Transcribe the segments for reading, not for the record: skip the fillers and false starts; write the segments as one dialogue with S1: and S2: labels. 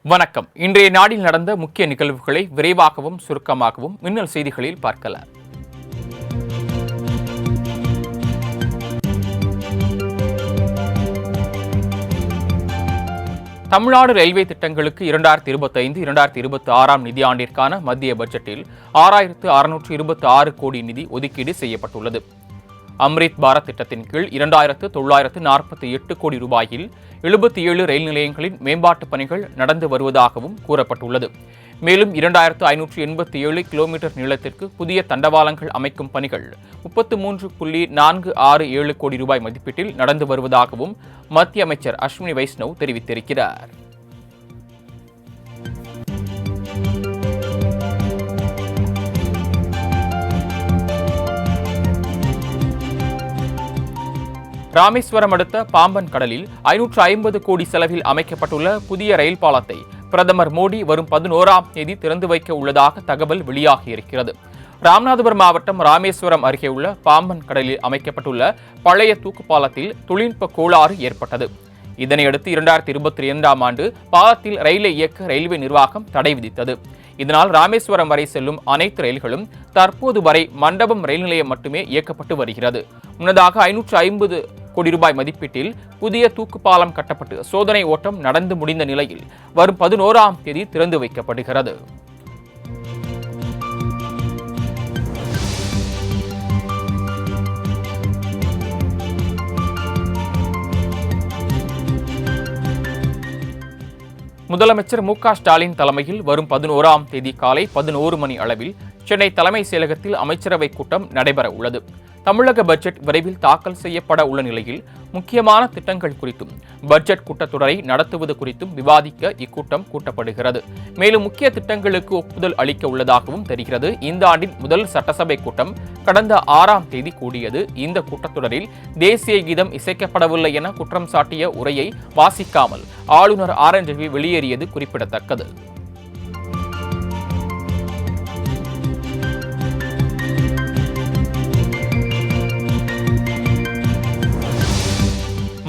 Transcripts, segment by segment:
S1: வணக்கம். இன்றைய நாடில் நடந்த முக்கிய நிகழ்வுகளை விரைவாகவும் சுருக்கமாகவும் மின்னல் செய்திகளில் பார்க்கலாம். தமிழ்நாடு ரயில்வே திட்டங்களுக்கு 2025-2026 நிதியாண்டிற்கான மத்திய பட்ஜெட்டில் 6626 கோடி நிதி ஒதுக்கீடு செய்யப்பட்டுள்ளது. அம்ரித் பாரத் திட்டத்தின் கீழ் 2948 கோடி ரூபாயில் 77 ரயில் நிலையங்களின் மேம்பாட்டுப் பணிகள் நடந்து வருவதாகவும் கூறப்பட்டுள்ளது. மேலும் 2587 கிலோமீட்டர் நீளத்திற்கு புதிய தண்டவாளங்கள் அமைக்கும் பணிகள் 33.467 கோடி ரூபாய் மதிப்பீட்டில் நடந்து வருவதாகவும் மத்திய அமைச்சர் அஸ்வினி வைஷ்ணவ் தெரிவித்திருக்கிறார். ராமேஸ்வரம் அடுத்த பாம்பன் கடலில் 550 கோடி செலவில் அமைக்கப்பட்டுள்ள புதிய ரயில் பாலத்தை பிரதமர் மோடி வரும் 11ஆம் தேதி திறந்து வைக்க உள்ளதாக தகவல் வெளியாகியிருக்கிறது. ராமநாதபுரம் மாவட்டம் ராமேஸ்வரம் அருகே உள்ள பாம்பன் கடலில் அமைக்கப்பட்டுள்ள பழைய தூக்கு பாலத்தில் தொழில்நுட்ப கோளாறு ஏற்பட்டது. இதனையடுத்து 2022ஆம் ஆண்டு பாலத்தில் ரயிலை இயக்க ரயில்வே நிர்வாகம் தடை விதித்தது. இதனால் ராமேஸ்வரம் வரை செல்லும் அனைத்து ரயில்களும் தற்போது வரை மண்டபம் ரயில் நிலையம் மட்டுமே இயக்கப்பட்டு வருகிறது. முன்னதாக 550 கோடி ரூபாய் மதிப்பீட்டில் புதிய தூக்கு பாலம் கட்டப்பட்டு சோதனை ஓட்டம் நடந்து முடிந்த நிலையில் வரும் 11ஆம் தேதி திறந்து வைக்கப்படுகிறது. முதலமைச்சர் மு.க. ஸ்டாலின் தலைமையில் வரும் 11ஆம் தேதி காலை 11 மணி அளவில் சென்னை தலைமைச் செயலகத்தில் அமைச்சரவை கூட்டம் நடைபெற உள்ளது. தமிழக பட்ஜெட் விரைவில் தாக்கல் செய்யப்பட உள்ள நிலையில் முக்கியமான திட்டங்கள் குறித்தும் பட்ஜெட் கூட்டத்தொடரை நடத்துவது குறித்தும் விவாதிக்க இக்கூட்டம் கூட்டப்படுகிறது. மேலும் முக்கிய திட்டங்களுக்கு ஒப்புதல் அளிக்க உள்ளதாகவும் தெரிகிறது. இந்த ஆண்டின் முதல் சட்டசபை கூட்டம் கடந்த 6ஆம் தேதி கூடியது. இந்த கூட்டத்தொடரில் தேசிய கீதம் இசைக்கப்படவில்லை என குற்றம் சாட்டிய உரையை வாசிக்காமல் ஆளுநர் RN ரவி வெளியேறியது குறிப்பிடத்தக்கது.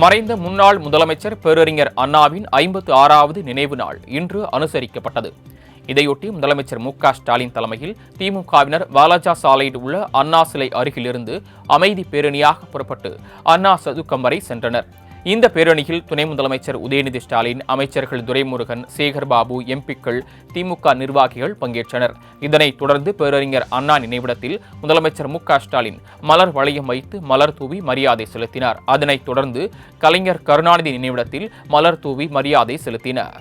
S1: மறைந்த முன்னாள் முதலமைச்சர் பேரறிஞர் அண்ணாவின் 56வது நினைவு நாள் இன்று அனுசரிக்கப்பட்டது. இதையொட்டி முதலமைச்சர் மு.க. ஸ்டாலின் தலைமையில் திமுகவினர் வாலாஜா சாலையில் உள்ள அண்ணா சிலை அருகிலிருந்து அமைதி பேரணியாக புறப்பட்டு அண்ணா சதுக்கம் வரை சென்றனர். இந்த பேரணியில் துணை முதலமைச்சர் உதயநிதி ஸ்டாலின், அமைச்சர்கள் துரைமுருகன், சேகர்பாபு, எம்பிக்கள், திமுக நிர்வாகிகள் பங்கேற்றனர். இதனைத் தொடர்ந்து பேரறிஞர் அண்ணா நினைவிடத்தில் முதலமைச்சர் மு.க. ஸ்டாலின் மலர் வளையம் வைத்து மலர் தூவி மரியாதை செலுத்தினார். அதனைத் தொடர்ந்து கலைஞர் கருணாநிதி நினைவிடத்தில் மலர் தூவி மரியாதை செலுத்தினார்.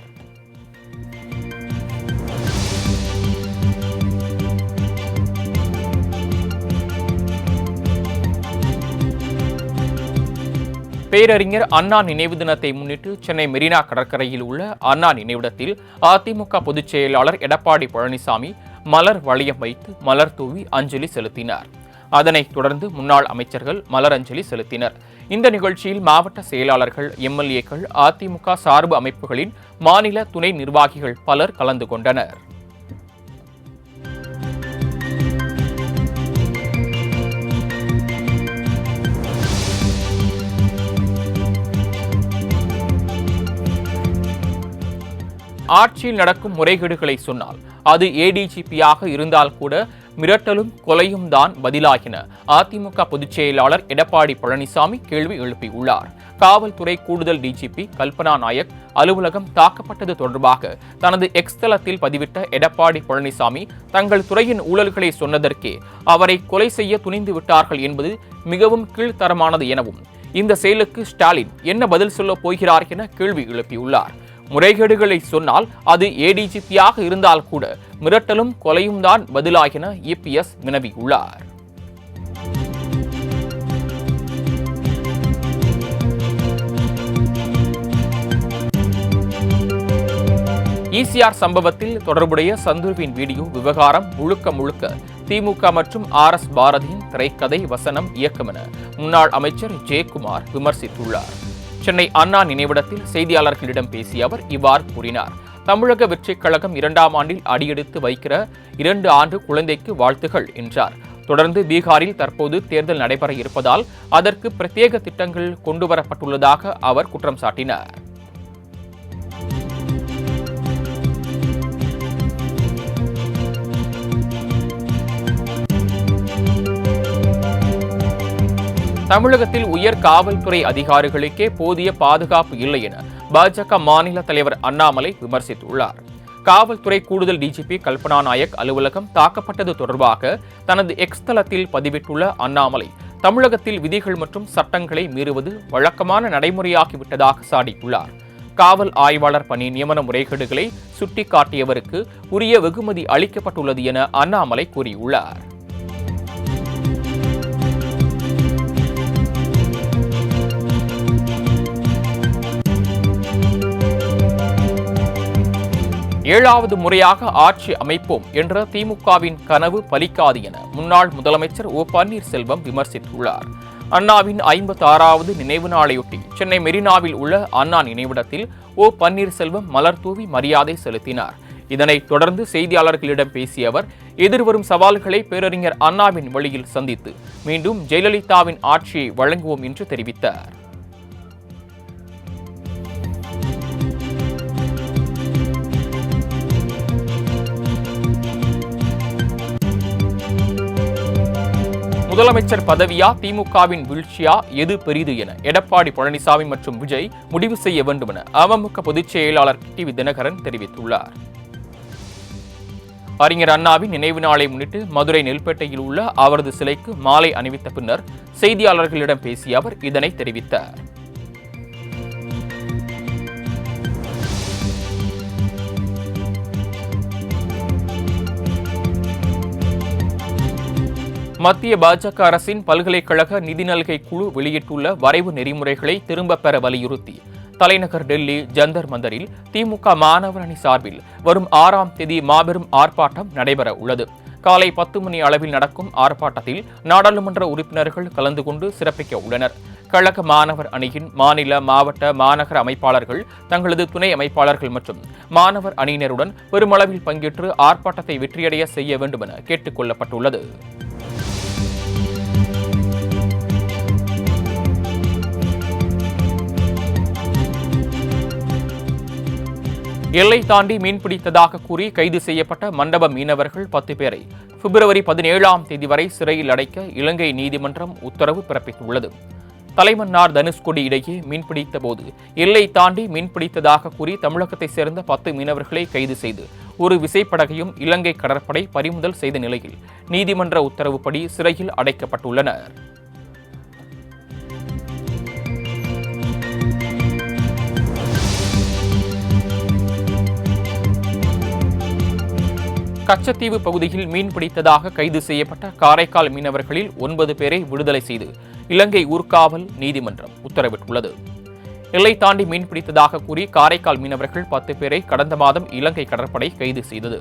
S1: பேரறிஞர் அண்ணா நினைவு தினத்தை முன்னிட்டு சென்னை மெரினா கடற்கரையில் உள்ள அண்ணா நினைவிடத்தில் அதிமுக பொதுச் செயலாளர் எடப்பாடி பழனிசாமி மலர் வளையம் வைத்து மலர் தூவி அஞ்சலி செலுத்தினார். அதனைத் தொடர்ந்து முன்னாள் அமைச்சர்கள் மலர் அஞ்சலி செலுத்தினர். இந்த நிகழ்ச்சியில் மாவட்ட செயலாளர்கள், MLA-க்கள், அதிமுக சார்பு அமைப்புகளின் மாநில துணை நிர்வாகிகள் பலர் கலந்து கொண்டனர். ஆட்சியில் நடக்கும் முறைகேடுகளை சொன்னால் அது ADGP-யாக இருந்தால் கூட மிரட்டலும் கொலையும் தான் பதிலாகின அதிமுக பொதுச் செயலாளர் எடப்பாடி பழனிசாமி கேள்வி எழுப்பியுள்ளார். காவல்துறை கூடுதல் DGP கல்பனா நாயக் அலுவலகம் தாக்கப்பட்டது தொடர்பாக தனது X தளத்தில் பதிவிட்ட எடப்பாடி பழனிசாமி, தங்கள் துறையின் ஊழல்களை சொன்னதற்கே அவரை கொலை செய்ய துணிந்து விட்டார்கள் என்பது மிகவும் கீழ்த்தரமானது எனவும், இந்த செயலுக்கு ஸ்டாலின் என்ன பதில் சொல்ல போகிறார் என கேள்வி எழுப்பியுள்ளார். முறைகேடுகளை சொன்னால் அது ADGP-யாக இருந்தால் கூட மிரட்டலும் கொலையும் தான் பதிலாகின EPS வினவியுள்ளார். ECR சம்பவத்தில் தொடர்புடைய சந்துருவின் வீடியோ விவகாரம் முழுக்க திமுக மற்றும் RS பாரதியின் திரைக்கதை, வசனம், இயக்கம் என முன்னாள் அமைச்சர் ஜெயக்குமார் விமர்சித்துள்ளார். சென்னை அண்ணா நினைவிடத்தில் செய்தியாளர்களிடம் பேசிய அவர் இவ்வாறு கூறினார். தமிழக வெற்றிக் கழகம் 2ஆம் ஆண்டில் அடியெடுத்து வைக்கிற 2 ஆண்டு குழந்தைக்கு வாழ்த்துகள் என்றார். தொடர்ந்து பீகாரில் தற்போது தேர்தல் நடைபெற இருப்பதால் அதற்கு பிரத்யேக திட்டங்கள் கொண்டுவரப்பட்டுள்ளதாக அவர் குற்றம் சாட்டினார். தமிழகத்தில் உயர் காவல்துறை அதிகாரிகளுக்கே போதிய பாதுகாப்பு இல்லை என பாஜக மாநில தலைவர் அண்ணாமலை விமர்சித்துள்ளார். காவல்துறை கூடுதல் டிஜிபி கல்பனா நாயக் அலுவலகம் தாக்கப்பட்டது தொடர்பாக தனது எக்ஸ் தளத்தில் பதிவிட்டுள்ள அண்ணாமலை, தமிழகத்தில் விதிகள் மற்றும் சட்டங்களை மீறுவது வழக்கமான நடைமுறையாகிவிட்டதாக சாடியுள்ளார். காவல் ஆய்வாளர் பணி நியமன முறைகேடுகளை சுட்டிக்காட்டியவருக்கு உரிய வெகுமதி அளிக்கப்பட்டுள்ளது என அண்ணாமலை கூறியுள்ளார். ஏழாவது முறையாக ஆட்சி அமைப்போம் என்ற திமுகவின் கனவு பலிக்காது என முன்னாள் முதலமைச்சர் ஓ பன்னீர்செல்வம் விமர்சித்துள்ளார். அண்ணாவின் 56வது நினைவு நாளையொட்டி சென்னை மெரினாவில் உள்ள அண்ணா நினைவிடத்தில் ஓ பன்னீர்செல்வம் மலர் தூவி மரியாதை செலுத்தினார். இதனைத் தொடர்ந்து செய்தியாளர்களிடம் பேசிய அவர், எதிர்வரும் சவால்களை பேரறிஞர் அண்ணாவின் வழியில் சந்தித்து மீண்டும் ஜெயலலிதாவின் ஆட்சியை வழங்குவோம் என்று தெரிவித்தார். முதலமைச்சர் பதவியா திமுகவின் வீழ்ச்சியா எது பெரிது என எடப்பாடி பழனிசாமி மற்றும் விஜய் முடிவு செய்ய வேண்டும் என அமமுக பொதுச் செயலாளர் டிவி தினகரன் தெரிவித்துள்ளார். அறிஞர் அண்ணாவின் நினைவு நாளை முன்னிட்டு மதுரை நெல்பேட்டையில் உள்ள அவரது சிலைக்கு மாலை அணிவித்த பின்னர் செய்தியாளர்களிடம் பேசிய அவர் இதனை தெரிவித்தார். மத்திய பாஜக அரசின் பல்கலைக்கழக நிதி நல்கை குழு வெளியிட்டுள்ள வரைவு நெறிமுறைகளை திரும்பப் பெற வலியுறுத்தி தலைநகர் டெல்லி ஜந்தர் மந்தரில் திமுக மாணவர் அணி சார்பில் வரும் 6ஆம் தேதி மாபெரும் ஆர்ப்பாட்டம் நடைபெற உள்ளது. காலை 10 மணி அளவில் நடக்கும் ஆர்ப்பாட்டத்தில் நாடாளுமன்ற உறுப்பினர்கள் கலந்து கொண்டு சிறப்பிக்க உள்ளனர். கழக மாணவர் அணியின் மாநில, மாவட்ட, மாநகர அமைப்பாளர்கள் தங்களது துணை அமைப்பாளர்கள் மற்றும் மாணவர் அணியினருடன் பெருமளவில் பங்கேற்று ஆர்ப்பாட்டத்தை வெற்றியடைய செய்ய வேண்டும் என கேட்டுக் கொள்ளப்பட்டுள்ளது. எல்லை தாண்டி மீன்பிடித்ததாக கூறி கைது செய்யப்பட்ட மண்டப மீனவர்கள் 10 பேரை பிப்ரவரி 17ஆம் தேதி வரை சிறையில் அடைக்க இலங்கை நீதிமன்றம் உத்தரவு பிறப்பித்துள்ளது. தலைமன்னார் தனுஷ்கோடி இடையே மீன்பிடித்த போது எல்லை தாண்டி மீன்பிடித்ததாக கூறி தமிழகத்தைச் சேர்ந்த 10 மீனவர்களை கைது செய்து ஒரு விசைப்படகையும் இலங்கை கடற்படை பறிமுதல் செய்த நிலையில் நீதிமன்ற உத்தரவுப்படி சிறையில் அடைக்கப்பட்டுள்ளனர். கச்சத்தீவு பகுதியில் மீன்பிடித்ததாக கைது செய்யப்பட்ட காரைக்கால் மீனவர்களில் 9 பேரை விடுதலை செய்து இலங்கை ஊர்காவல் நீதிமன்றம் உத்தரவிட்டுள்ளது. எல்லை தாண்டி மீன்பிடித்ததாக கூறி காரைக்கால் மீனவர்கள் 10 பேரை கடந்த மாதம் இலங்கை கடற்படை கைது செய்தது.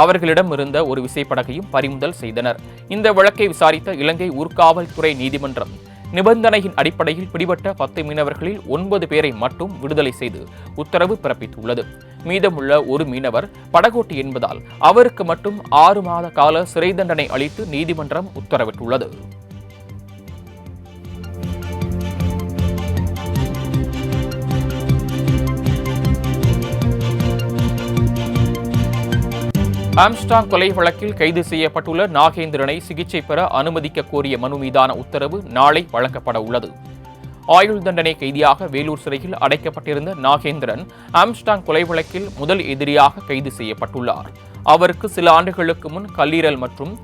S1: அவர்களிடம் இருந்த ஒரு விசைப்படகையும் பறிமுதல் செய்தனர். இந்த வழக்கை விசாரித்த இலங்கை ஊர்காவல் துறை நீதிமன்றம் நிபந்தனையின் அடிப்படையில் பிடிபட்ட 10 மீனவர்களில் 9 பேரை மட்டும் விடுதலை செய்து உத்தரவு பிறப்பித்துள்ளது. மீதமுள்ள ஒரு மீனவர் படகோட்டி என்பதால் அவருக்கு மட்டும் 6 மாத கால சிறை தண்டனை அளித்து நீதிமன்றம் உத்தரவிட்டுள்ளது. ஆம்ஸ்டாங் கொலை வழக்கில் கைது செய்யப்பட்டுள்ள நாகேந்திரனை சிகிச்சை பெற அனுமதிக்க கோரிய மனு மீதான உத்தரவு நாளை வழங்கப்பட உள்ளது. ஆயுள் தண்டனை கைதியாக வேலூர் சிறையில் அடைக்கப்பட்டிருந்த நாகேந்திரன் ஆம்ஸ்டாங் கொலை வழக்கில் முதல் எதிரியாக கைது செய்யப்பட்டுள்ளார். அவருக்கு சில ஆண்டுகளுக்கு முன் கல்லீரல் மற்றும்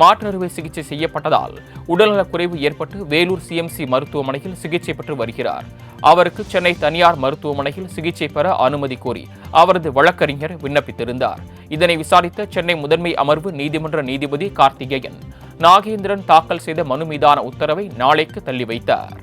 S1: மாற்றறுவை சிகிச்சை செய்யப்பட்டதால் உடல்நலக்குறைவு ஏற்பட்டு வேலூர் சிஎம்சி மருத்துவமனையில் சிகிச்சை பெற்று வருகிறார். அவருக்கு சென்னை தனியார் மருத்துவமனையில் சிகிச்சை பெற அனுமதி கோரி அவரது வழக்கறிஞர் விண்ணப்பித்திருந்தார். இதனை விசாரித்த சென்னை முதன்மை அமர்வு நீதிமன்ற நீதிபதி கார்த்திகேயன் நாகேந்திரன் தாக்கல் செய்த மனு மீதான உத்தரவை நாளைக்கு தள்ளி வைத்தார்.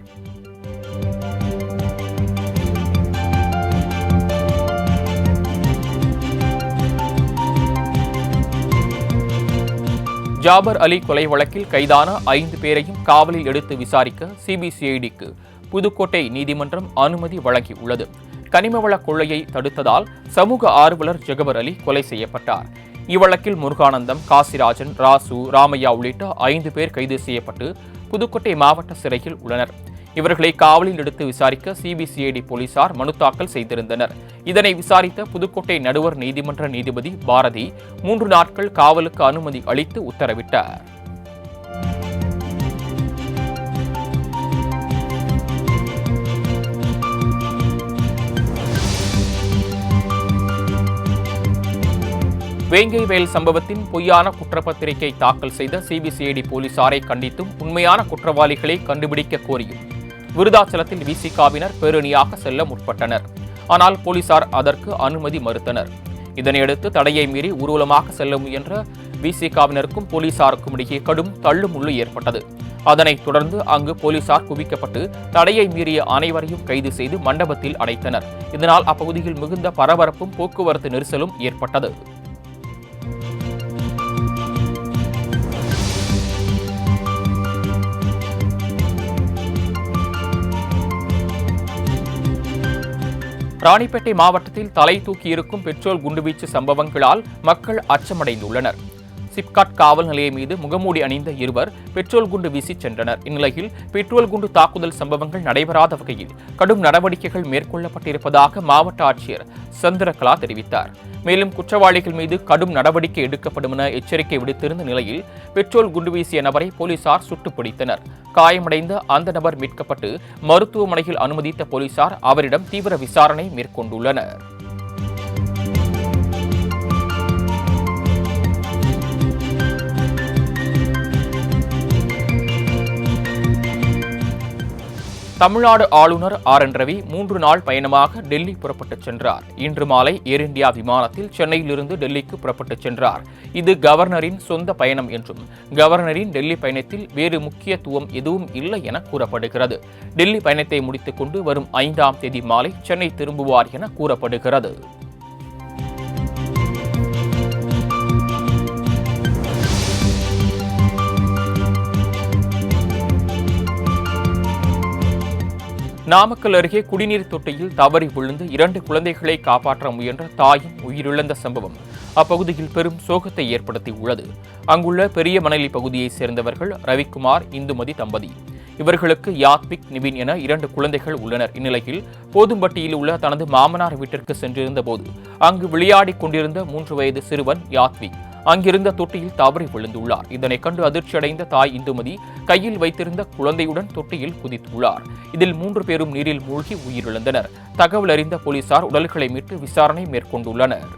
S1: ஜாபர் அலி கொலை வழக்கில் கைதான 5 பேரையும் காவலில் எடுத்து விசாரிக்க சிபிசிஐடிக்கு புதுக்கோட்டை நீதிமன்றம் அனுமதி வழங்கியுள்ளது. கனிமவள கொள்ளையை தடுத்ததால் சமூக ஆர்வலர் ஜகபர் அலி கொலை செய்யப்பட்டார். இவ்வழக்கில் முருகானந்தம், காசிராஜன், ராசு, ராமையா உள்ளிட்ட 5 பேர் கைது செய்யப்பட்டு புதுக்கோட்டை மாவட்ட சிறையில் உள்ளனர். இவர்களை காவலில் எடுத்து விசாரிக்க சிபிசிஐடி போலீசார் மனு தாக்கல் செய்திருந்தனர். இதனை விசாரித்த புதுக்கோட்டை நடுவர் நீதிமன்ற நீதிபதி பாரதி 3 நாட்கள் காவலுக்கு அனுமதி அளித்து உத்தரவிட்டார். வேங்கை வயல் சம்பவத்தின் பொய்யான குற்றப்பத்திரிகை தாக்கல் செய்த சிபிசிஐடி போலீசாரை கண்டித்தும் உண்மையான குற்றவாளிகளை கண்டுபிடிக்க கோரியும் விருதாச்சலத்தில் விசிகாவினர் பேரணியாக செல்ல முற்பட்டனர். ஆனால் போலீசார் அதற்கு அனுமதி மறுத்தனர். இதனையடுத்து தடையை மீறி ஊர்வலமாக செல்ல முயன்ற விசிகாவினருக்கும் போலீசாருக்கும் இடையே கடும் தள்ளுமுள்ளு ஏற்பட்டது. அதனைத் தொடர்ந்து அங்கு போலீசார் குவிக்கப்பட்டு தடையை மீறிய அனைவரையும் கைது செய்து மண்டபத்தில் அடைத்தனர். இதனால் அப்பகுதியில் மிகுந்த பரபரப்பும் போக்குவரத்து நெரிசலும் ஏற்பட்டது. ராணிப்பேட்டை மாவட்டத்தில் தலை தூக்கியிருக்கும் பெட்ரோல் குண்டுவீச்சு சம்பவங்களால் மக்கள் அச்சமடைந்துள்ளனர். சிப்காட் காவல் நிலையம் மீது முகமூடி அணிந்த இருவர் பெட்ரோல் குண்டு வீசி சென்றனர். இந்நிலையில் பெட்ரோல் குண்டு தாக்குதல் சம்பவங்கள் நடைபெறாத வகையில் கடும் நடவடிக்கைகள் மேற்கொள்ளப்பட்டிருப்பதாக மாவட்ட ஆட்சியர் சந்திரகலா தெரிவித்தார். மேலும் குற்றவாளிகள் மீது கடும் நடவடிக்கை எடுக்கப்படும் என எச்சரிக்கை விடுத்திருந்த நிலையில் பெட்ரோல் குண்டு வீசிய நபரை போலீசார் சுட்டுப் பிடித்தனர். காயமடைந்த அந்த நபர் மீட்கப்பட்டு மருத்துவமனையில் அனுமதித்த போலீசார் அவரிடம் தீவிர விசாரணை மேற்கொண்டுள்ளனர். தமிழ்நாடு ஆளுநர் RN ரவி 3 நாள் பயணமாக டெல்லி புறப்பட்டுச் சென்றார். இன்று மாலை ஏர் இந்தியா விமானத்தில் சென்னையிலிருந்து டெல்லிக்கு புறப்பட்டுச் சென்றார். இது கவர்னரின் சொந்த பயணம் என்றும் கவர்னரின் டெல்லி பயணத்தில் வேறு முக்கியத்துவம் எதுவும் இல்லை என கூறப்படுகிறது. டெல்லி பயணத்தை முடித்துக் கொண்டு வரும் 5ஆம் தேதி மாலை சென்னை திரும்புவார் என கூறப்படுகிறது. நாமக்கல் அருகே குடிநீர் தொட்டியில் தவறி விழுந்து 2 குழந்தைகளை காப்பாற்ற முயன்ற தாயும் உயிரிழந்த சம்பவம் அப்பகுதியில் பெரும் சோகத்தை ஏற்படுத்தியுள்ளது. அங்குள்ள பெரிய மணலி பகுதியைச் சேர்ந்தவர்கள் ரவிக்குமார், இந்துமதி தம்பதி. இவர்களுக்கு யாத்விக், நிவின் என 2 குழந்தைகள் உள்ளனர். இந்நிலையில் போதும்பட்டியில் உள்ள தனது மாமனார் வீட்டிற்கு சென்றிருந்த போது அங்கு விளையாடிக் கொண்டிருந்த 3 வயது சிறுவன் யாத்விக் அங்கிருந்த தொட்டியில் தவறி விழுந்துள்ளார். இதனை கண்டு அதிர்ச்சியடைந்த தாய் இந்துமதி கையில் வைத்திருந்த குழந்தையுடன் தொட்டியில் குதித்துள்ளார். இதில் 3 பேரும் நீரில் மூழ்கி உயிரிழந்தனர். தகவல் அறிந்த போலீசார் உடல்களை மீட்டு விசாரணை மேற்கொண்டுள்ளனர்.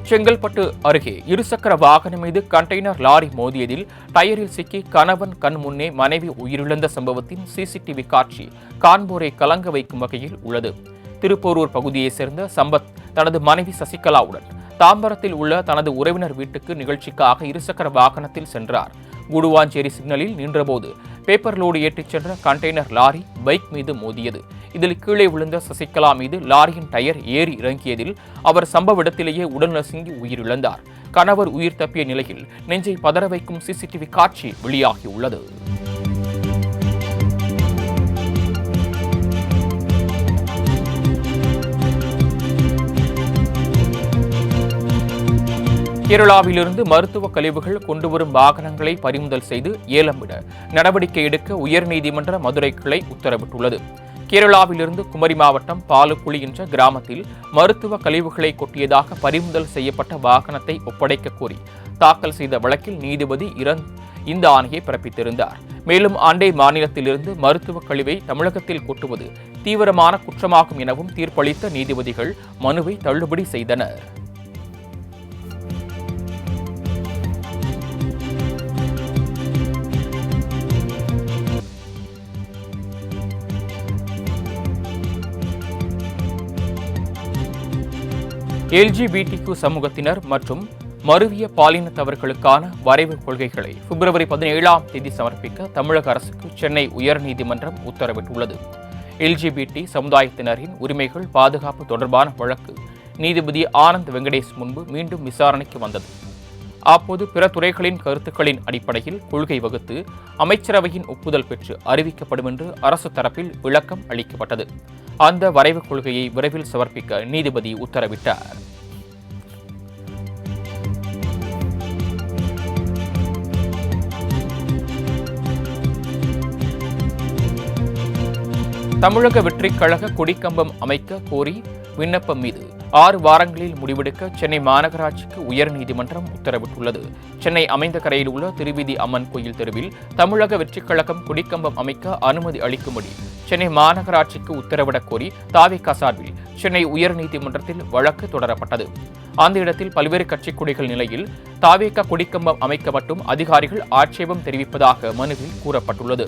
S1: செங்கல்பட்டு அருகே இருசக்கர வாகனம் மீது கண்டெய்னர் லாரி மோதியதில் டயரில் சிக்கி கணவன் கண் முன்னே மனைவி உயிரிழந்த சம்பவத்தின் சிசிடிவி காட்சி காண்போரை கலங்க வைக்கும் வகையில் உள்ளது. திருப்போரூர் பகுதியைச் சேர்ந்த சம்பத் தனது மனைவி சசிகலாவுடன் தாம்பரத்தில் உள்ள தனது உறவினர் வீட்டுக்கு நிகழ்ச்சிக்காக இருசக்கர வாகனத்தில் சென்றார். குடுவாஞ்சேரி சிக்னலில் நின்றபோது பேப்பர் லோடு ஏற்றிச் சென்ற கண்டெய்னர் லாரி பைக் மீது மோதியது. இதில் கீழே விழுந்த சசிகலா மீது லாரியின் டயர் ஏறி இறங்கியதில் அவர் சம்பவ இடத்திலேயே உடல் நசுங்கி உயிரிழந்தார். கணவர் உயிர் தப்பிய நிலையில் நெஞ்சை பதற வைக்கும் சிசிடிவி காட்சி வெளியாகியுள்ளது. கேரளாவிலிருந்து மருத்துவ கழிவுகள் கொண்டுவரும் வாகனங்களை பறிமுதல் செய்து ஏலம் விட நடவடிக்கை எடுக்க உயர்நீதிமன்ற மதுரை கிளை உத்தரவிட்டுள்ளது. கேரளாவிலிருந்து குமரி மாவட்டம் பாலுக்குழி என்ற கிராமத்தில் மருத்துவ கழிவுகளை கொட்டியதாக பறிமுதல் செய்யப்பட்ட வாகனத்தை ஒப்படைக்க கோரி தாக்கல் செய்த வழக்கில் நீதிபதி இந்த ஆணையை பிறப்பித்திருந்தார். மேலும் அண்டை மாநிலத்திலிருந்து மருத்துவ கழிவை தமிழகத்தில் கொட்டுவது தீவிரமான குற்றமாகும் எனவும் தீர்ப்பளித்த நீதிபதிகள் மனுவை தள்ளுபடி செய்தனர். LGBTQ சமூகத்தினர் மற்றும் மருவிய பாலினத்தவர்களுக்கான வரைவு கொள்கைகளை பிப்ரவரி 17ஆம் தேதி சமர்ப்பிக்க தமிழக அரசுக்கு சென்னை உயர்நீதிமன்றம் உத்தரவிட்டுள்ளது. LGBT சமுதாயத்தினரின் உரிமைகள் பாதுகாப்பு தொடர்பான வழக்கு நீதிபதி ஆனந்த் வெங்கடேஷ் முன்பு மீண்டும் விசாரணைக்கு வந்தது. அப்போது பிற துறைகளின் கருத்துக்களின் அடிப்படையில் கொள்கை வகுத்து அமைச்சரவையின் ஒப்புதல் பெற்று அறிவிக்கப்படும் என்று அரசு தரப்பில் விளக்கம் அளிக்கப்பட்டது. அந்த வரைவு கொள்கையை விரைவில் சமர்ப்பிக்க நீதிபதி உத்தரவிட்டார். தமிழக வெற்றிக் கழக கொடிக்கம்பம் அமைக்க கோரி விண்ணப்பம் மீது 6 வாரங்களில் முடிவெடுக்க சென்னை மாநகராட்சிக்கு உயர்நீதிமன்றம் உத்தரவிட்டுள்ளது. சென்னை அமைந்த கரையில் உள்ள திருவிதி அம்மன் கோயில் தெருவில் தமிழக வெற்றிக் கழகம் கொடிக்கம்பம் அமைக்க அனுமதி அளிக்கும்படி சென்னை மாநகராட்சிக்கு உத்தரவிடக் கோரி தாவேகா சார்பில் சென்னை உயர்நீதிமன்றத்தில் வழக்கு தொடரப்பட்டது. அந்த இடத்தில் பல்வேறு கட்சிக் கொடிகள் நிலையில் தாவேகா கொடிக்கம்பம் அமைக்க மட்டும் அதிகாரிகள் ஆட்சேபம் தெரிவிப்பதாக மனுவில் கூறப்பட்டுள்ளது.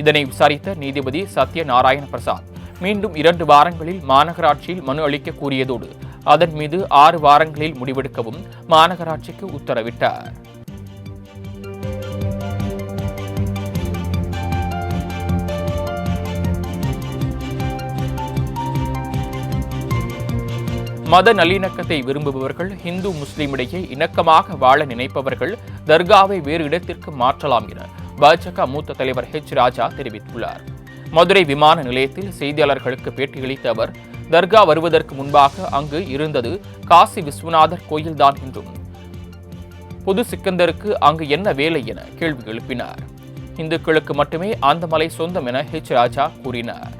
S1: இதனை விசாரித்த நீதிபதி சத்யநாராயண பிரசாத் மீண்டும் 2 வாரங்களில் மாநகராட்சியில் மனு அளிக்க கூறியதோடு அதன் மீது 6 வாரங்களில் முடிவெடுக்கவும் மாநகராட்சிக்கு உத்தரவிட்டார். மத நல்லிணக்கத்தை விரும்புபவர்கள் இந்து முஸ்லிம் இடையே இணக்கமாக வாழ நினைப்பவர்கள் தர்காவை வேறு இடத்திற்கு மாற்றலாம் என பாஜக மூத்த தலைவர் ராஜா தெரிவித்துள்ளார். மதுரை விமான நிலையத்தில் செய்தியாளர்களுக்கு பேட்டியளித்த அவர், தர்கா வருவதற்கு முன்பாக அங்கு இருந்தது காசி விஸ்வநாதர் கோயில்தான் என்றும் பொது சிக்கந்தருக்கு அங்கு என்ன வேலை என கேள்வி எழுப்பினார். இந்துக்களுக்கு மட்டுமே அந்த மலை சொந்தம் என ராஜா கூறினார்.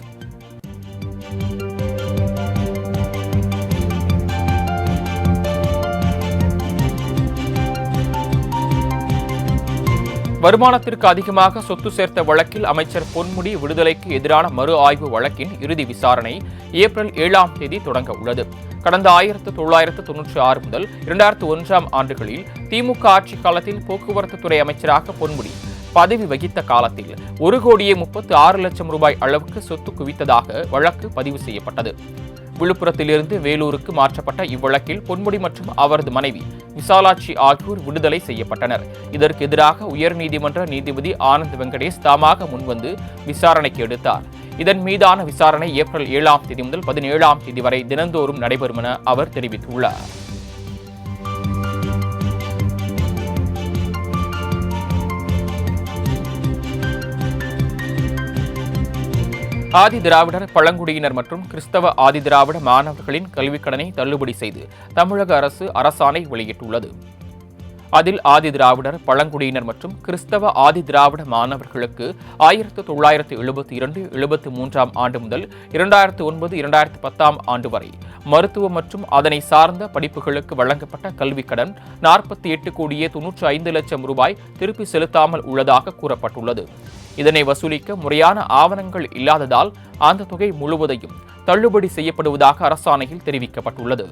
S1: வருமானத்திற்கு அதிகமாக சொத்து சேர்த்த வழக்கில் அமைச்சர் பொன்முடி விடுதலைக்கு எதிரான மறு ஆய்வு வழக்கின் இறுதி விசாரணை ஏப்ரல் 7ஆம் தேதி தொடங்க உள்ளது. கடந்த 1996 முதல் 2001ஆம் ஆண்டுகளில் திமுக ஆட்சி காலத்தில் போக்குவரத்து துறை அமைச்சராக பொன்முடி பதவி வகித்த காலத்தில் 1,36,00,000 ரூபாய் அளவுக்கு சொத்து குவித்ததாக வழக்கு பதிவு செய்யப்பட்டது. விழுப்புரத்திலிருந்து வேலூருக்கு மாற்றப்பட்ட இவ்வழக்கில் பொன்முடி மற்றும் அவரது மனைவி விசாலாட்சி ஆகியோர் விடுதலை செய்யப்பட்டனர். இதற்கு எதிராக உயர்நீதிமன்ற நீதிபதி ஆனந்த் வெங்கடேஷ் தாமாக முன்வந்து விசாரணைக்கு எடுத்தார். இதன் மீதான விசாரணை ஏப்ரல் 7ஆம் தேதி முதல் 17ஆம் தேதி வரை தினந்தோறும் நடைபெறும் என அவர் தெரிவித்துள்ளார். ஆதி திராவிடர், பழங்குடியினர் மற்றும் கிறிஸ்தவ ஆதி திராவிட மாணவர்களின் கல்விக் கடனை தள்ளுபடி செய்து தமிழக அரசு அரசாணை வெளியிட்டுள்ளது. அதில் ஆதி திராவிடர், பழங்குடியினர் மற்றும் கிறிஸ்தவ ஆதி திராவிட மாணவர்களுக்கு 1972-73ஆம் ஆண்டு முதல் 2009-2010ஆம் ஆண்டு வரை மருத்துவம் மற்றும் அதனை சார்ந்த படிப்புகளுக்கு வழங்கப்பட்ட கல்விக் கடன் 48,95,00,000 ரூபாய் திருப்பி செலுத்தாமல் உள்ளதாக கூறப்பட்டுள்ளது. இதனை வசூலிக்க முறையான ஆவணங்கள் இல்லாததால் அந்த தொகை முழுவதையும் தள்ளுபடி செய்யப்படுவதாக அரசாணையில் தெரிவிக்கப்பட்டுள்ளது.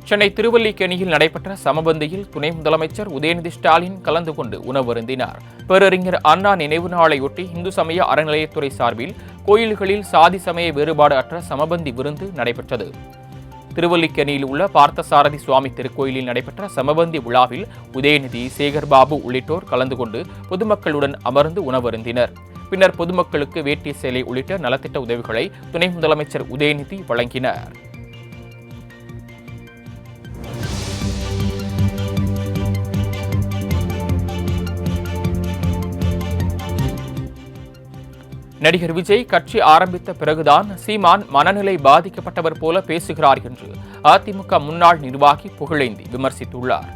S1: சென்னை திருவல்லிக்கேணியில் நடைபெற்ற சமபந்தியில் துணை முதலமைச்சர் உதயநிதி ஸ்டாலின் கலந்து கொண்டு உணவருந்தினார். பேரறிஞர் அண்ணா நினைவு நாளையொட்டி இந்து சமய அறநிலையத்துறை சார்பில் கோயில்களில் சாதி சமய வேறுபாடு அற்ற சமபந்தி விருந்து நடைபெற்றது. திருவல்லிக்கேணியில் உள்ள பார்த்தசாரதி சுவாமி திருக்கோயிலில் நடைபெற்ற சமபந்தி விழாவில் உதயநிதி, சேகர்பாபு உள்ளிட்டோர் கலந்து கொண்டு பொதுமக்களுடன் அமர்ந்து உணவருந்தினர். பின்னர் பொதுமக்களுக்கு வேட்டி சேலை உள்ளிட்ட நலத்திட்ட உதவிகளை துணை முதலமைச்சர் உதயநிதி வழங்கினார். நடிகர் விஜய் கட்சி ஆரம்பித்த பிறகுதான் சீமான் மனநிலை பாதிக்கப்பட்டவர் போல பேசுகிறார் என்று அதிமுக முன்னாள் நிர்வாகி புகழேந்தி விமர்சித்துள்ளார்.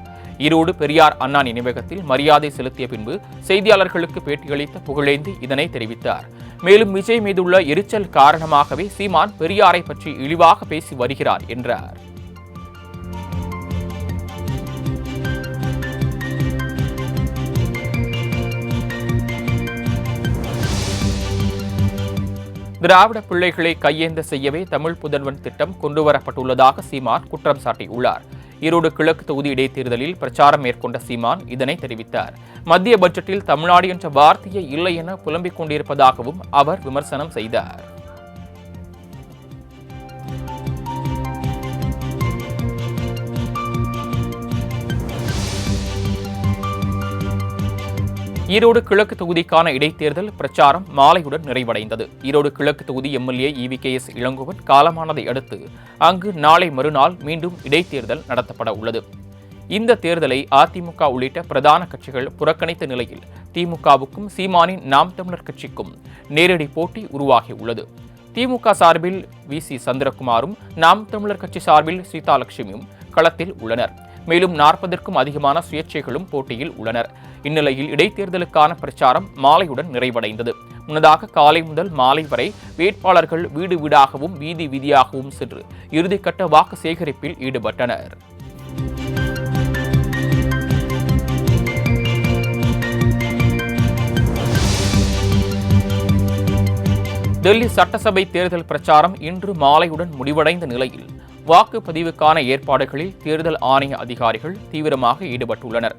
S1: ஈரோடு பெரியார் அண்ணா நினைவகத்தில் மரியாதை செலுத்திய பின்பு செய்தியாளர்களுக்கு பேட்டியளித்த புகழேந்தி இதனை தெரிவித்தார். மேலும் விஜய் மீதுள்ள எரிச்சல் காரணமாகவே சீமான் பெரியாரை பற்றி இழிவாக பேசி வருகிறார் என்றார். திராவிட பிள்ளைகளை கையேந்த செய்யவே தமிழ் புதல்வன் திட்டம் கொண்டுவரப்பட்டுள்ளதாக சீமான் குற்றம் சாட்டியுள்ளார். ஈரோடு கிழக்கு தொகுதி இடைத்தேர்தலில் பிரச்சாரம் மேற்கொண்ட சீமான் இதனை தெரிவித்தார். மத்திய பட்ஜெட்டில் தமிழ்நாடு என்ற வார்த்தையே இல்லை என புலம்பிக் கொண்டிருப்பதாகவும் அவர் விமர்சனம் செய்தார். ஈரோடு கிழக்கு தொகுதிக்கான இடைத்தேர்தல் பிரச்சாரம் மாலையுடன் நிறைவடைந்தது. ஈரோடு கிழக்கு தொகுதி எம்எல்ஏ EVKS இளங்கோவன் காலமானதை அடுத்து அங்கு நாளை மறுநாள் மீண்டும் இடைத்தேர்தல் நடத்தப்பட உள்ளது. இந்த தேர்தலை அதிமுக உள்ளிட்ட பிரதான கட்சிகள் புறக்கணித்த நிலையில் திமுகவுக்கும் சீமானின் நாம் தமிழர் கட்சிக்கும் நேரடி போட்டி உருவாகியுள்ளது. திமுக சார்பில் VC சந்திரகுமாரும் நாம் தமிழர் கட்சி சார்பில் சீதாலட்சுமியும் களத்தில் உள்ளனர். மேலும் 40க்கும் அதிகமான சுயேட்சைகளும் போட்டியில் உள்ளனர். இந்நிலையில் இடைத்தேர்தலுக்கான பிரச்சாரம் மாலையுடன் நிறைவடைந்தது. முன்னதாக காலை முதல் மாலை வரை வேட்பாளர்கள் வீடு வீடாகவும் வீதி வீதியாகவும் சென்று இறுதிக்கட்ட வாக்கு சேகரிப்பில் ஈடுபட்டனர். டெல்லி சட்டசபை தேர்தல் பிரச்சாரம் இன்று மாலையுடன் முடிவடைந்த நிலையில் வாக்குப்பதிவுக்கான ஏற்பாடுகளில் தேர்தல் ஆணைய அதிகாரிகள் தீவிரமாக ஈடுபட்டுள்ளனர்.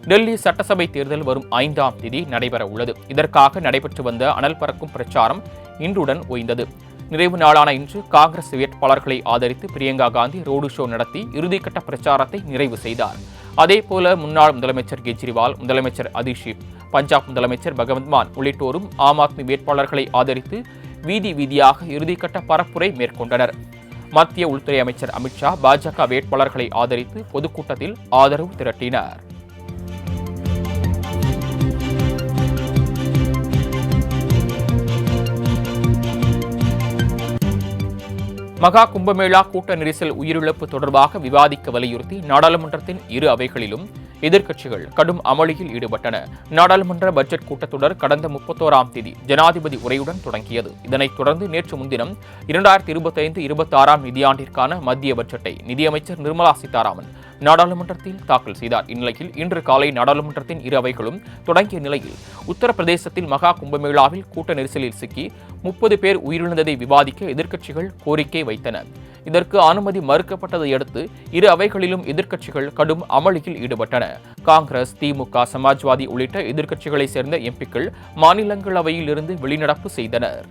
S1: டெல்லி சட்டசபை தேர்தல் வரும் 5ஆம் தேதி நடைபெற உள்ளது. இதற்காக நடைபெற்று வந்த அனல் பறக்கும் பிரச்சாரம் இன்றுடன் ஓய்ந்தது. நிறைவு நாளான இன்று காங்கிரஸ் வேட்பாளர்களை ஆதரித்து பிரியங்கா காந்தி ரோடு ஷோ நடத்தி இறுதிக்கட்ட பிரச்சாரத்தை நிறைவு செய்தார். அதேபோல முன்னாள் முதலமைச்சர் கெஜ்ரிவால், முதலமைச்சர் அதிஷிப், பஞ்சாப் முதலமைச்சர் பகவந்த் மான் உள்ளிட்டோரும் ஆம் ஆத்மி வேட்பாளர்களை ஆதரித்து வீதி வீதியாக இறுதிக்கட்ட பரப்புரை மேற்கொண்டனர். மத்திய உள்துறை அமைச்சர் அமித்ஷா பாஜக வேட்பாளர்களை ஆதரித்து பொதுக்கூட்டத்தில் ஆதரவு திரட்டினார். மகா கும்பமேளா கூட்ட நெரிசல் உயிரிழப்பு தொடர்பாக விவாதிக்க வலியுறுத்தி நாடாளுமன்றத்தின் இரு அவைகளிலும் எதிர்க்கட்சிகள் கடும் அமளியில் ஈடுபட்டன. நாடாளுமன்ற பட்ஜெட் கூட்டத்தொடர் கடந்த 31ஆம் தேதி ஜனாதிபதி உரையுடன் தொடங்கியது. இதனைத் தொடர்ந்து நேற்று முன்தினம் 2025-26ஆம் நிதியாண்டிற்கான மத்திய பட்ஜெட்டை நிதியமைச்சர் நிர்மலா சீதாராமன் நாடாளுமன்றத்தில் தாக்கல் செய்தார். இந்நிலையில் இன்று காலை நாடாளுமன்றத்தின் இரு அவைகளும் தொடங்கிய நிலையில் உத்தரப்பிரதேசத்தில் மகா கும்பமேளாவில் கூட்ட நெரிசலில் சிக்கி 30 பேர் உயிரிழந்ததை விவாதிக்க எதிர்க்கட்சிகள் கோரிக்கை வைத்தன. இதற்கு அனுமதி மறுக்கப்பட்டதை அடுத்து இரு அவைகளிலும் எதிர்க்கட்சிகள் கடும் அமளியில் ஈடுபட்டன. காங்கிரஸ், திமுக, சமாஜ்வாதி உள்ளிட்ட எதிர்க்கட்சிகளைச் சேர்ந்த எம்பிக்கள் மாநிலங்களவையில் இருந்து வெளிநடப்பு செய்தனர்.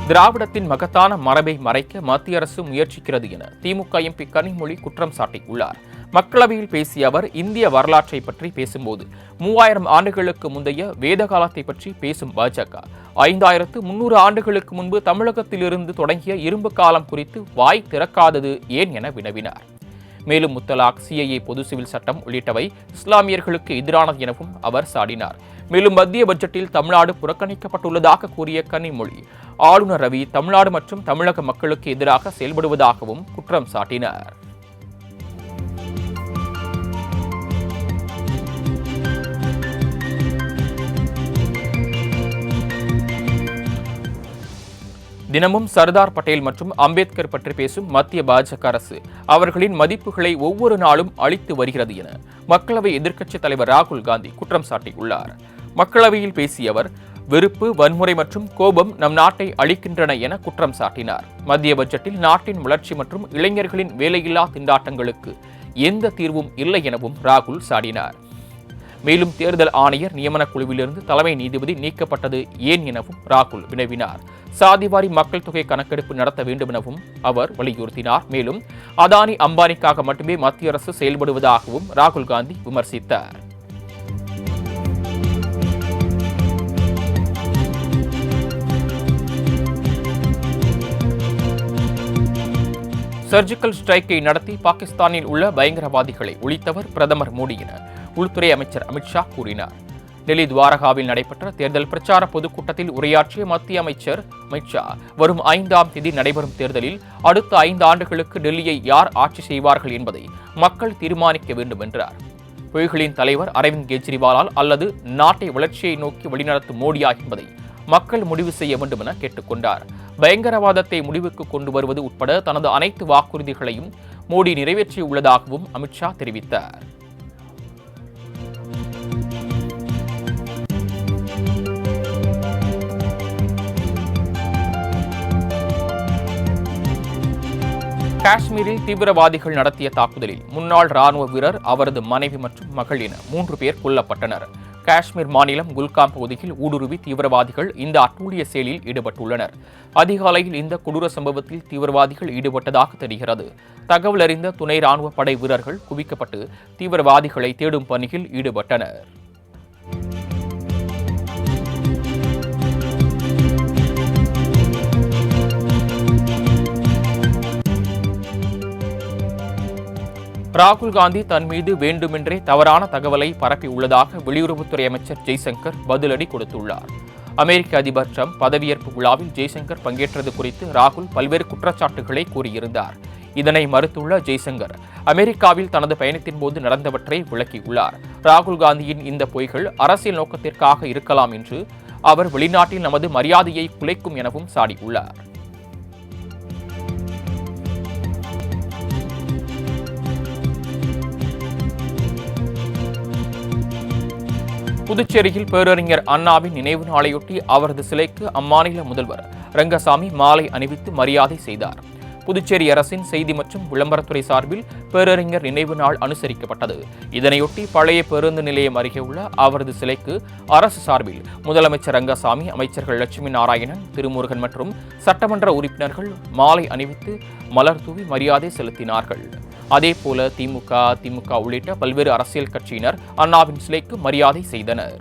S1: திராவிடத்தின் மகத்தான மரபை மறைக்க மத்திய அரசு முயற்சிக்கிறது என திமுக எம்பி கனிமொழி குற்றம் சாட்டியுள்ளார். மக்களவையில் பேசிய அவர் இந்திய வரலாற்றை பற்றி பேசும்போது 3000 ஆண்டுகளுக்கு முந்தைய வேத காலத்தை பற்றி பேசும் பாஜக 5300 ஆண்டுகளுக்கு முன்பு தமிழகத்திலிருந்து தொடங்கிய இரும்பு காலம் குறித்து வாய் திறக்காதது ஏன் என வினவினார். மேலும் முத்தலாக், சிஐஏ, பொது சிவில் சட்டம் உள்ளிட்டவை இஸ்லாமியர்களுக்கு எதிரானது எனவும் அவர் சாடினார். மேலும் மத்திய பட்ஜெட்டில் தமிழ்நாடு புறக்கணிக்கப்பட்டுள்ளதாக கூறிய கனிமொழி ஆளுநர் ரவி தமிழ்நாடு மற்றும் தமிழக மக்களுக்கு எதிராக செயல்படுவதாகவும் குற்றம் சாட்டினார். தினமும் சர்தார் பட்டேல் மற்றும் அம்பேத்கர் பற்றி பேசும் மத்திய பாஜக அரசு அவர்களின் மதிப்புகளை ஒவ்வொரு நாளும் அளித்து வருகிறது என மக்களவை எதிர்க்கட்சித் தலைவர் ராகுல் காந்தி குற்றம் சாட்டியுள்ளார். மக்களவையில் பேசிய அவர் வெறுப்பு, வன்முறை மற்றும் கோபம் நம் நாட்டை அழிக்கின்றன என குற்றம் சாட்டினார். மத்திய பட்ஜெட்டில் நாட்டின் வளர்ச்சி மற்றும் இளைஞர்களின் வேலையில்லா திண்டாட்டங்களுக்கு எந்த தீர்வும் இல்லை எனவும் ராகுல் சாடினார். மேலும் தேர்தல் ஆணையர் நியமன குழுவிலிருந்து தலைமை நீதிபதி நீக்கப்பட்டது ஏன் எனவும் ராகுல் வினவினார். சாதிவாரி மக்கள் தொகை கணக்கெடுப்பு நடத்த வேண்டும் எனவும் அவர் வலியுறுத்தினார். மேலும் அதானி, அம்பானிக்காக மட்டுமே மத்திய அரசு செயல்படுவதாகவும் ராகுல் காந்தி விமர்சித்தார். சர்ஜிக்கல் ஸ்ட்ரைக்கை நடத்தி பாகிஸ்தானில் உள்ள பயங்கரவாதிகளை ஒழித்தவர் பிரதமர் மோடி என உள்துறை அமைச்சர் அமித்ஷா கூறினார். டெல்லி துவாரகாவில் நடைபெற்ற தேர்தல் பிரச்சார பொதுக்கூட்டத்தில் உரையாற்றிய மத்திய அமைச்சர் அமித்ஷா வரும் 5ஆம் தேதி நடைபெறும் தேர்தலில் அடுத்த 5 ஆண்டுகளுக்கு டெல்லியை யார் ஆட்சி செய்வார்கள் என்பதை மக்கள் தீர்மானிக்க வேண்டும் என்றார். புலிகளின் தலைவர் அரவிந்த் கெஜ்ரிவாலால் அல்லது நாட்டை வளர்ச்சியை நோக்கி வழிநடத்தும் மோடியா என்பதை மக்கள் முடிவு செய்ய வேண்டும் என கேட்டுக்கொண்டார். பயங்கரவாதத்தை முடிவுக்கு கொண்டு வருவது உட்பட தனது அனைத்து வாக்குறுதிகளையும் மோடி நிறைவேற்றியுள்ளதாகவும் அமித்ஷா தெரிவித்தார். காஷ்மீரில் தீவிரவாதிகள் நடத்திய தாக்குதலில் முன்னாள் ராணுவ வீரர், அவரது மனைவி மற்றும் மகள் என 3 பேர் கொல்லப்பட்டனர். காஷ்மீர் மாநிலம் குல்காம் பகுதியில் ஊடுருவி தீவிரவாதிகள் இந்த அட்டூழிய செயலில் ஈடுபட்டுள்ளனர். அதிகாலையில் இந்த கொடூர சம்பவத்தில் தீவிரவாதிகள் ஈடுபட்டதாக தெரிகிறது. தகவல் அறிந்த துணை ராணுவ படை வீரர்கள் குவிக்கப்பட்டு தீவிரவாதிகளை தேடும் பணியில் ஈடுபட்டனர். ராகுல் காந்தி தன் மீது வேண்டுமென்றே தவறான தகவலை பரப்பியுள்ளதாக வெளியுறவுத்துறை அமைச்சர் ஜெய்சங்கர் பதிலடி கொடுத்துள்ளார். அமெரிக்க அதிபர் ட்ரம்ப் பதவியேற்பு விழாவில் ஜெய்சங்கர் பங்கேற்றது குறித்து ராகுல் பல்வேறு குற்றச்சாட்டுகளை கூறியிருந்தார். இதனை மறுத்துள்ள ஜெய்சங்கர் அமெரிக்காவில் தனது பயணத்தின் போது நடந்தவற்றை விளக்கியுள்ளார். ராகுல் காந்தியின் இந்த பொய்கள் அரசியல் நோக்கத்திற்காக இருக்கலாம் என்று அவர் வெளிநாட்டில் நமது மரியாதையை குலைக்கும் எனவும் சாடியுள்ளார். புதுச்சேரியில் பேரறிஞர் அண்ணாவின் நினைவு நாளையொட்டி அவரது சிலைக்கு அம்மாநில முதல்வர் ரங்கசாமி மாலை அணிவித்து மரியாதை செய்தார். புதுச்சேரி அரசின் செய்தி மற்றும் விளம்பரத்துறை சார்பில் பேரறிஞர் நினைவு நாள் அனுசரிக்கப்பட்டது. இதனையொட்டி பழைய பேருந்து நிலையம் அருகே உள்ள அவரது சிலைக்கு அரசு சார்பில் முதலமைச்சர் ரங்கசாமி, அமைச்சர்கள் லட்சுமி நாராயணன், திருமுருகன் மற்றும் சட்டமன்ற உறுப்பினர்கள் மாலை அணிவித்து மலர் தூவி மரியாதை செலுத்தினார்கள். அதேபோல திமுக உள்ளிட்ட பல்வேறு அரசியல் கட்சியினர் அண்ணாவின் சிலைக்கு மரியாதை செய்தனர்.